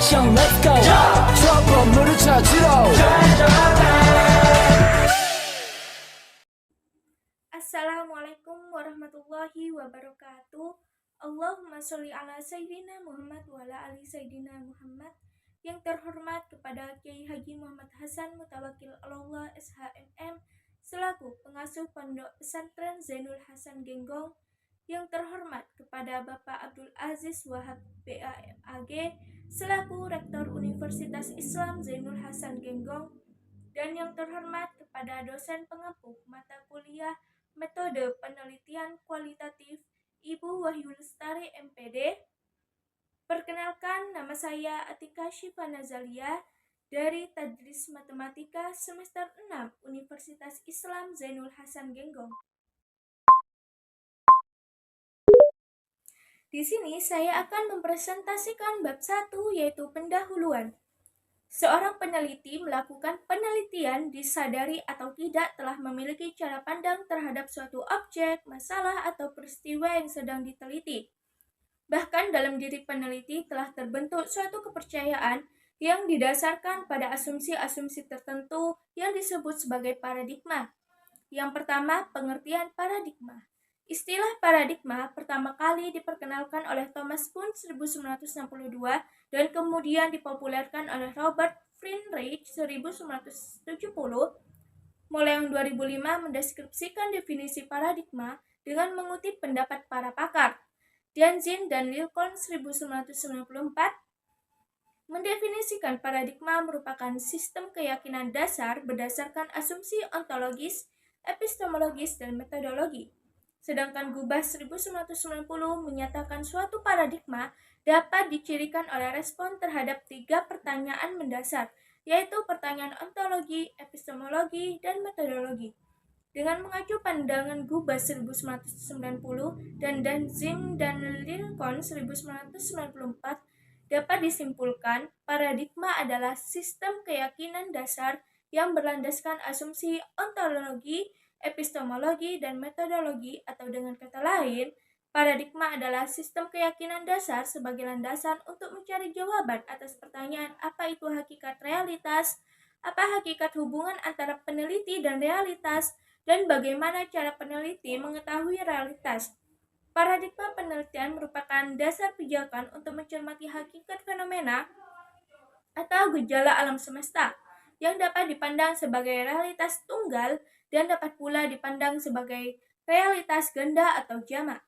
action, let's go. 저 건물을 찾으러. Assalamualaikum warahmatullahi wabarakatuh. Allahumma sholli ala Sayyidina Muhammad wa ala ali Sayyidina Muhammad. Yang terhormat kepada Kiai Haji Muhammad Hasan Mutawakil Allah SHMM selaku pengasuh Pondok Pesantren Zainul Hasan Genggong. Yang terhormat kepada Bapak Abdul Aziz Wahab BAMAG selaku Rektor Universitas Islam Zainul Hasan Genggong. Dan yang terhormat kepada dosen pengampu mata kuliah Metode Penelitian Kualitatif Ibu Wahyu Lestari MPD. Perkenalkan, nama saya Atika Syifa Nazalia dari Tadris Matematika semester 6 Universitas Islam Zainul Hasan Genggong. Di sini saya akan mempresentasikan bab 1 yaitu pendahuluan. Seorang peneliti melakukan penelitian disadari atau tidak telah memiliki cara pandang terhadap suatu objek, masalah, atau peristiwa yang sedang diteliti. Bahkan dalam diri peneliti telah terbentuk suatu kepercayaan yang didasarkan pada asumsi-asumsi tertentu yang disebut sebagai paradigma. Yang pertama, pengertian paradigma. Istilah paradigma pertama kali diperkenalkan oleh Thomas Kuhn 1962 dan kemudian dipopulerkan oleh Robert Friedrich 1970. Mulai yang 2005 mendeskripsikan definisi paradigma dengan mengutip pendapat para pakar. Tianjin dan Lincoln 1994 mendefinisikan paradigma merupakan sistem keyakinan dasar berdasarkan asumsi ontologis, epistemologis, dan metodologi. Sedangkan Gubas 1990 menyatakan suatu paradigma dapat dicirikan oleh respon terhadap 3 pertanyaan mendasar, yaitu pertanyaan ontologi, epistemologi, dan metodologi. Dengan mengacu pandangan Gubas 1990 dan Danzig dan Lincoln 1994, dapat disimpulkan paradigma adalah sistem keyakinan dasar yang berlandaskan asumsi ontologi, epistemologi, dan metodologi, atau dengan kata lain, paradigma adalah sistem keyakinan dasar sebagai landasan untuk mencari jawaban atas pertanyaan apa itu hakikat realitas, apa hakikat hubungan antara peneliti dan realitas, dan bagaimana cara peneliti mengetahui realitas. Paradigma penelitian merupakan dasar pijakan untuk mencermati hakikat fenomena atau gejala alam semesta yang dapat dipandang sebagai realitas tunggal dan dapat pula dipandang sebagai realitas ganda atau jamak.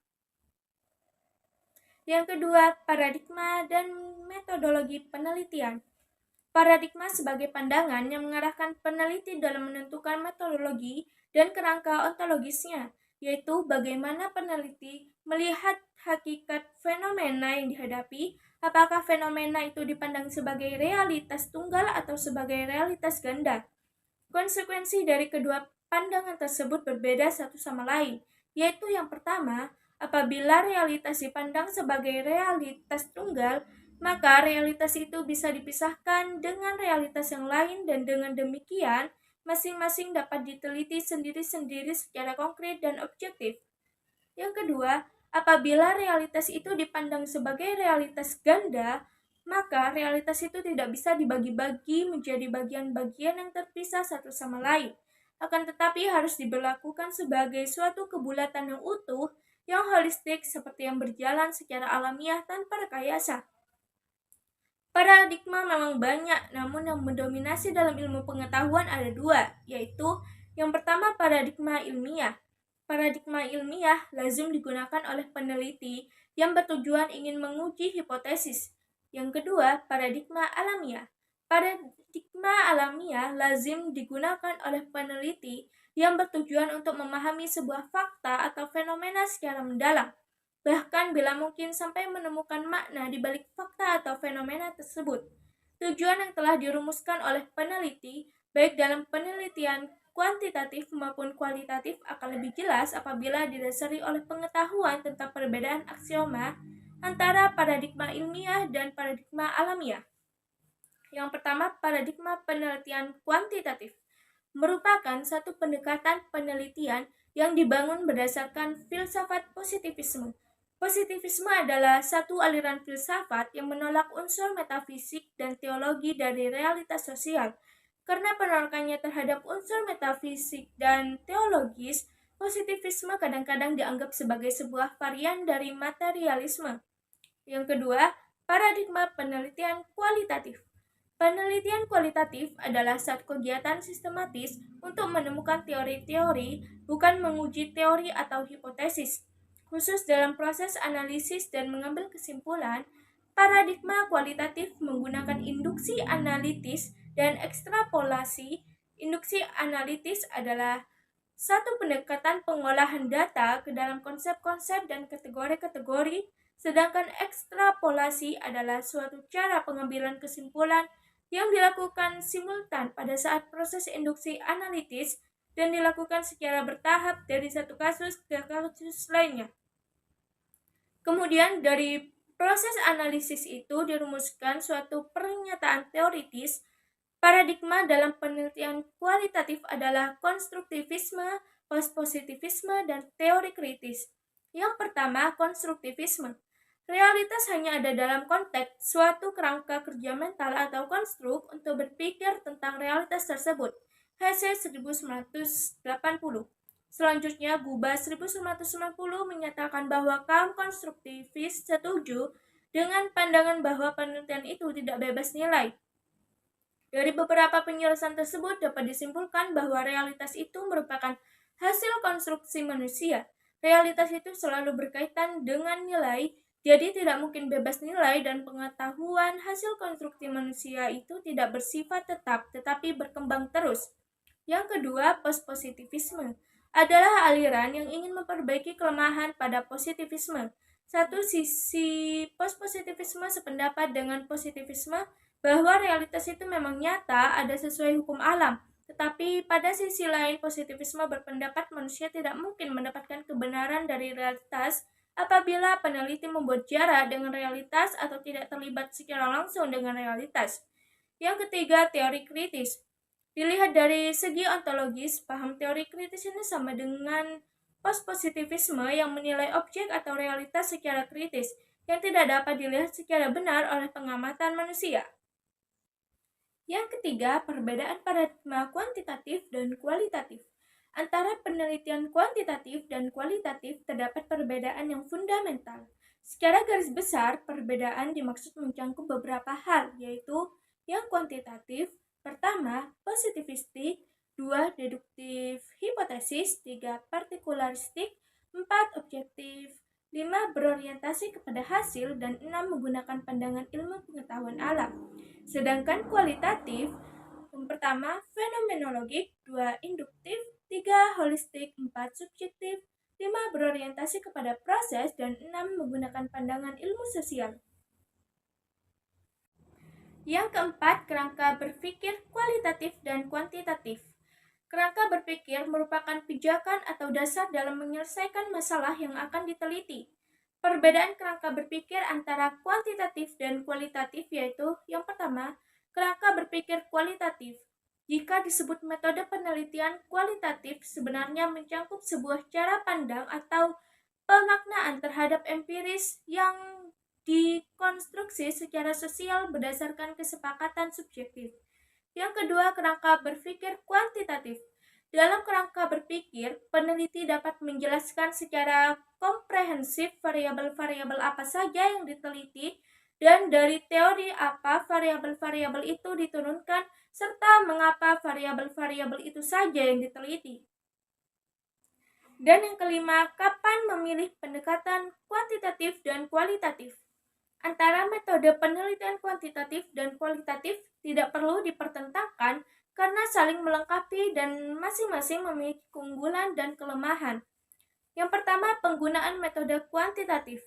Yang kedua, paradigma dan metodologi penelitian. Paradigma sebagai pandangan yang mengarahkan peneliti dalam menentukan metodologi dan kerangka ontologisnya, yaitu bagaimana peneliti melihat hakikat fenomena yang dihadapi, apakah fenomena itu dipandang sebagai realitas tunggal atau sebagai realitas ganda. Konsekuensi dari kedua pandangan tersebut berbeda satu sama lain, yaitu yang pertama, apabila realitas dipandang sebagai realitas tunggal, maka realitas itu bisa dipisahkan dengan realitas yang lain dan dengan demikian, masing-masing dapat diteliti sendiri-sendiri secara konkret dan objektif. Yang kedua, apabila realitas itu dipandang sebagai realitas ganda, maka realitas itu tidak bisa dibagi-bagi menjadi bagian-bagian yang terpisah satu sama lain. Akan tetapi harus diberlakukan sebagai suatu kebulatan yang utuh, yang holistik seperti yang berjalan secara alamiah tanpa rekayasa. Paradigma memang banyak, namun yang mendominasi dalam ilmu pengetahuan ada 2, yaitu yang pertama paradigma ilmiah. Paradigma ilmiah lazim digunakan oleh peneliti yang bertujuan ingin menguji hipotesis. Yang kedua, paradigma alamiah. Paradigma alamiah lazim digunakan oleh peneliti yang bertujuan untuk memahami sebuah fakta atau fenomena secara mendalam, bahkan bila mungkin sampai menemukan makna di balik fakta atau fenomena tersebut. Tujuan yang telah dirumuskan oleh peneliti, baik dalam penelitian kuantitatif maupun kualitatif, akan lebih jelas apabila didasari oleh pengetahuan tentang perbedaan aksioma antara paradigma ilmiah dan paradigma alamiah. Yang pertama, paradigma penelitian kuantitatif merupakan satu pendekatan penelitian yang dibangun berdasarkan filsafat positivisme. Positivisme adalah satu aliran filsafat yang menolak unsur metafisik dan teologi dari realitas sosial. Karena penolakannya terhadap unsur metafisik dan teologis, positivisme kadang-kadang dianggap sebagai sebuah varian dari materialisme. Yang kedua, paradigma penelitian kualitatif. Penelitian kualitatif adalah satu kegiatan sistematis untuk menemukan teori-teori, bukan menguji teori atau hipotesis. Khusus dalam proses analisis dan mengambil kesimpulan, paradigma kualitatif menggunakan induksi analitis dan ekstrapolasi. Induksi analitis adalah satu pendekatan pengolahan data ke dalam konsep-konsep dan kategori-kategori, sedangkan ekstrapolasi adalah suatu cara pengambilan kesimpulan yang dilakukan simultan pada saat proses induksi analitis dan dilakukan secara bertahap dari satu kasus ke kasus lainnya. Kemudian dari proses analisis itu dirumuskan suatu pernyataan teoritis. Paradigma dalam penelitian kualitatif adalah konstruktivisme, postpositivisme, dan teori kritis. Yang pertama, konstruktivisme. Realitas hanya ada dalam konteks suatu kerangka kerja mental atau konstruk untuk berpikir tentang realitas tersebut. Hesse 1980. Selanjutnya, Guba 1990 menyatakan bahwa kaum konstruktivis setuju dengan pandangan bahwa penelitian itu tidak bebas nilai. Dari beberapa penjelasan tersebut dapat disimpulkan bahwa realitas itu merupakan hasil konstruksi manusia. Realitas itu selalu berkaitan dengan nilai, jadi tidak mungkin bebas nilai, dan pengetahuan hasil konstruksi manusia itu tidak bersifat tetap, tetapi berkembang terus. Yang kedua, postpositivisme adalah aliran yang ingin memperbaiki kelemahan pada positivisme. Satu sisi postpositivisme sependapat dengan positivisme bahwa realitas itu memang nyata, ada sesuai hukum alam. Tetapi pada sisi lain, positivisme berpendapat manusia tidak mungkin mendapatkan kebenaran dari realitas apabila peneliti membuat jarak dengan realitas atau tidak terlibat secara langsung dengan realitas. Yang ketiga, teori kritis. Dilihat dari segi ontologis, paham teori kritis ini sama dengan postpositivisme yang menilai objek atau realitas secara kritis, yang tidak dapat dilihat secara benar oleh pengamatan manusia. Yang ketiga, perbedaan paradigma kuantitatif dan kualitatif. Antara penelitian kuantitatif dan kualitatif terdapat perbedaan yang fundamental. Secara garis besar, perbedaan dimaksud mencakup beberapa hal, yaitu yang kuantitatif, pertama, positivistik, 2. Deduktif hipotesis, 3. Partikularistik, 4. Objektif, 5. Berorientasi kepada hasil, dan 6. Menggunakan pandangan ilmu pengetahuan alam. Sedangkan kualitatif, yang pertama fenomenologik, 2 induktif, 3 holistik, 4 subjektif, 5 berorientasi kepada proses, dan 6 menggunakan pandangan ilmu sosial. Yang keempat, kerangka berpikir kualitatif dan kuantitatif. Kerangka berpikir merupakan pijakan atau dasar dalam menyelesaikan masalah yang akan diteliti. Perbedaan kerangka berpikir antara kuantitatif dan kualitatif yaitu yang pertama, kerangka berpikir kualitatif. Jika disebut metode penelitian kualitatif sebenarnya mencakup sebuah cara pandang atau pemaknaan terhadap empiris yang dikonstruksi secara sosial berdasarkan kesepakatan subjektif. Yang kedua, kerangka berpikir kuantitatif. Dalam kerangka berpikir, peneliti dapat menjelaskan secara komprehensif variabel-variabel apa saja yang diteliti dan dari teori apa variabel-variabel itu diturunkan serta mengapa variabel-variabel itu saja yang diteliti. Dan yang kelima, kapan memilih pendekatan kuantitatif dan kualitatif. Antara metode penelitian kuantitatif dan kualitatif tidak perlu dipertentangkan karena saling melengkapi dan masing-masing memiliki keunggulan dan kelemahan. Yang pertama, penggunaan metode kuantitatif.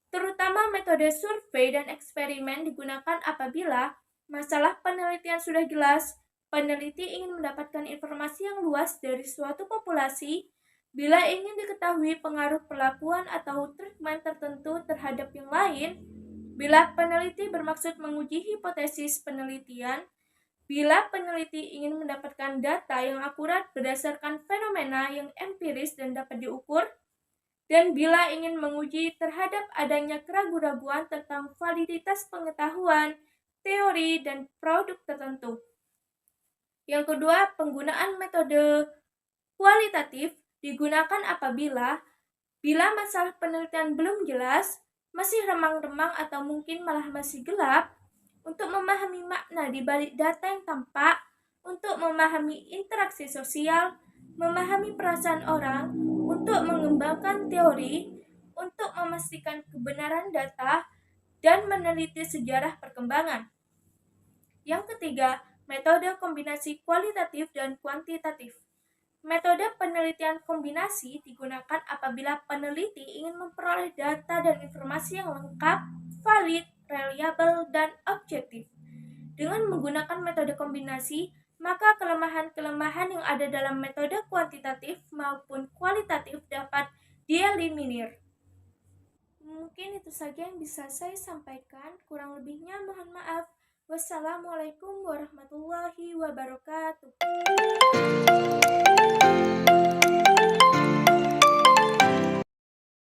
Terutama metode survei dan eksperimen digunakan apabila masalah penelitian sudah jelas, peneliti ingin mendapatkan informasi yang luas dari suatu populasi, bila ingin diketahui pengaruh perlakuan atau treatment tertentu terhadap yang lain, bila peneliti bermaksud menguji hipotesis penelitian, bila peneliti ingin mendapatkan data yang akurat berdasarkan fenomena yang empiris dan dapat diukur, dan bila ingin menguji terhadap adanya keraguan-raguan tentang validitas pengetahuan, teori, dan produk tertentu. Yang kedua, penggunaan metode kualitatif digunakan apabila masalah penelitian belum jelas, masih remang-remang atau mungkin malah masih gelap, untuk memahami makna di balik data yang tampak, untuk memahami interaksi sosial, memahami perasaan orang, untuk mengembangkan teori, untuk memastikan kebenaran data, dan meneliti sejarah perkembangan. Yang ketiga, metode kombinasi kualitatif dan kuantitatif. Metode penelitian kombinasi digunakan apabila peneliti ingin memperoleh data dan informasi yang lengkap, valid, reliable, dan objektif. Dengan menggunakan metode kombinasi, maka kelemahan-kelemahan yang ada dalam metode kuantitatif maupun kualitatif dapat dieliminir. Mungkin itu saja yang bisa saya sampaikan, kurang lebihnya mohon maaf. Wassalamualaikum warahmatullahi wabarakatuh.